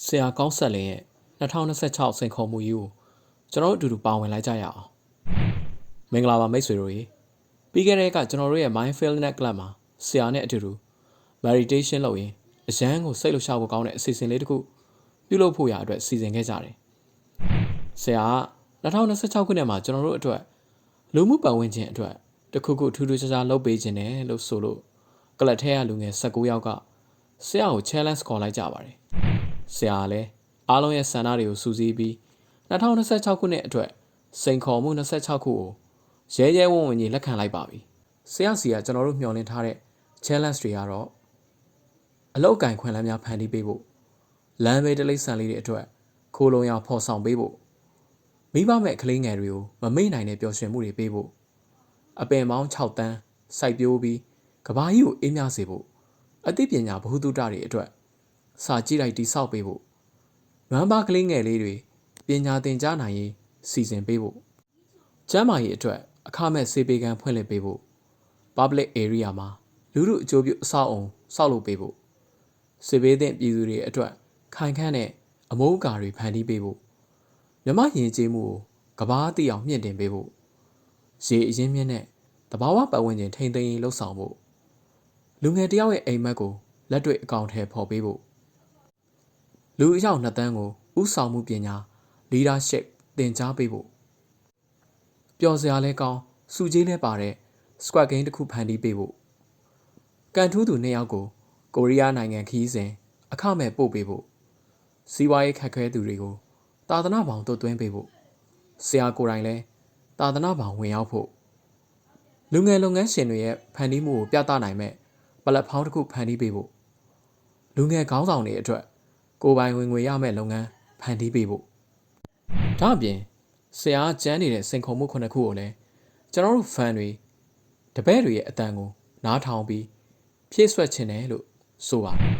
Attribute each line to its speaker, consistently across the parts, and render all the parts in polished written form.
Speaker 1: ဆရာကောင်းဆက်လင်းရဲ့2026စိန်ခေါ်မှုကြီးကိုကျွန်တော်တို့အတူတူပါဝင်လိုက်ကြရအောင်မင်္ဂလာပါမိတ်ဆွေတို့ရေပြီးခဲ့တဲ့ကကျွန်တော်တို့ရဲ့ Mindfulness Club မှာဆရာနဲ့အတူတူ meditation လုပ်ရင်အရန်ကိုစိတ်လှုပ်ရှားဖို့ကောင်းတဲ့အစီအစဉ်လေးတစ်ခုပြုလုပ်ဖို့ရအတွက်စီစဉ်ခဲ့ကြတယ်ဆရာက2026ခုနှစ်မှာကျွန်တော်တို့အတွက်လူမှုပတ်ဝန်းကျင်အတွက်တခုခုထူးထူးခြားခြားလုပ်ပေးခြင်းတယ်လို့ဆိုလို့ကလပ်ထဲကလူငယ်19ယောက်ကဆရာကို challenge ခေါ်လိုက်ကြပါတယ်ဆရာကလည်းအားလုံးရဲ့ဆန္ဒတွေကိုစုစည်းပြီး2026ခုနှစ်အတွက်စိန်ခေါ်မှု26ခုကိုရဲရဲဝံ့ဝံ့ကြီးလက်ခံလိုက်ပါပြီဆရာစီကကျွန်တော်တို့မျှော်လင့်ထားတဲ့ challenge တွေကတော့အလောက်ကန်ခွင့်လန်းများဖန်တီးပေးဖို့လမ်းဘေးတလိမ့်ဆန်လေးတွေအတွက်ခိုးလုံရဖော်ဆောင်ပေးဖို့မိဘမဲ့ကလေးငယ်တွေကိုမမေ့နိုင်တဲ့ပျော်ရွှင်မှုတွေပေးဖို့အပင်ပေါင်း6တန်းစိုက်ပျိုးပြီးကဘာကြီးကိုအေးမြစေဖို့အသိပညာဗဟုသုတတွေအတွက်စာကြည့်လိုက်တိဆောက်ပေးဖို့နွမ်းပါကလေးငယ်လေးတွေပညာသင်ကြားနိုင်ရေးစီစဉ်ပေးဖို့ကျန်းမာရေးအတွက်အခမဲ့ဆေးပေးကမ်းဖွင့်လှစ်ပေးဖို့ public area မှာလူထုအကျိုးပြုအဆောက်အုံဆောက်လုပ်ပေးဖို့စေဘေးသင့်ပြည်သူတွေအတွက်ခိုင်ခန့်တဲ့အမိုးအကာတွေဖန်တီးပေးဖို့မြမယဉ်ကျေးမှုကိုကဘာတိအောင်မြင့်တင်ပေးဖို့ရေအရင်းမြင့်တဲ့တဘာဝပတ်ဝန်းကျင်ထိန်းသိမ်းရေးလှုပ်ဆောင်ဖို့လူငယ်တယောက်ရဲ့အိမ်မက်ကိုလက်တွေ့အကောင့်ထဲပေါ်ပေးဖို့လူအယောက်2တန်းကိုဥဆောင်မှုပညာ leadership သင်ကြားပေးဖို့ပျော်စရာလဲကောင်းစုကြီးလဲပါတဲ့ squad game တစ်ခုဖန်တီးပေးဖို့ကန်ထူးသူ2ယောက်ကိုကိုရီးယားနိုင်ငံခီးစဉ်အခမဲ့ပို့ပေးဖို့စီးပွားရေးခက်ခဲသူတွေကိုသာသနာ့ဘောင်သွတ်သွင်းပေးဖို့ဆရာကိုယ်တိုင်လဲသာသနာ့ဘောင်ဝင်ရောက်ဖို့လူငယ်လုပ်ငန်းရှင်တွေရဲ့ဖန်တီးမှုကိုပြသနိုင်မဲ့ပလက်ဖောင်းတစ်ခုဖန်တီးပေးဖို့လူငယ်ခေါင်းဆောင်တွေအတွက်ကိုယ်ပိုင်ဝင်ငွေရမဲ့လုပ်ငန်းဖန်တီးပေးဖို့ဒါအပြင်ဆရာကျမ်းနေတဲ့စိန်ခေါ်မှု9ခုကိုလည်းကျွန်တော်တို့ fan တွေတပည့်တွေရဲ့အတန်ကိုနားထောင်ပြီးဖြည့်ဆွက်ခြင်းတယ်လို့ဆိုပါတယ်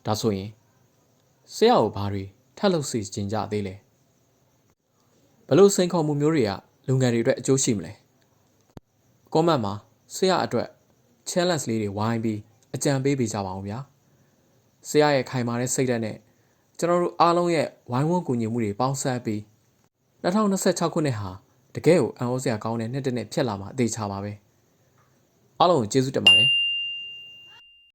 Speaker 1: ဒါဆိုရင်ဆရာကိုဘာတွေထပ်လုပ်စီခြင်းကြသေးလဲဘလို့စိန်ခေါ်မှုမျိုးတွေကလူငယ်တွေအတွက်အကျိုးရှိမလဲကွန်မန့်မှာဆရာအတွက် challenge လေးတွေဝိုင်းပြီးအကြံပေးပေးကြပါအောင်ဗျာဆရာရဲ့ခိုင်မာတဲ့စိတ်ဓာတ်နဲ့ကျွန်တော်တို့အားလုံးရဲ့ဝိုင်းဝန်းကူညီမှုတွေပေါင်းစပ်ပြီး2026ခုနှစ်ဟာတကယ်ကိုအံ့ဩစရာကောင်းတဲ့နှစ်တစ်နှစ်ဖြစ်လာမှာအသေးချပါပဲအားလုံးကိုကျေးဇူးတင်ပါတယ်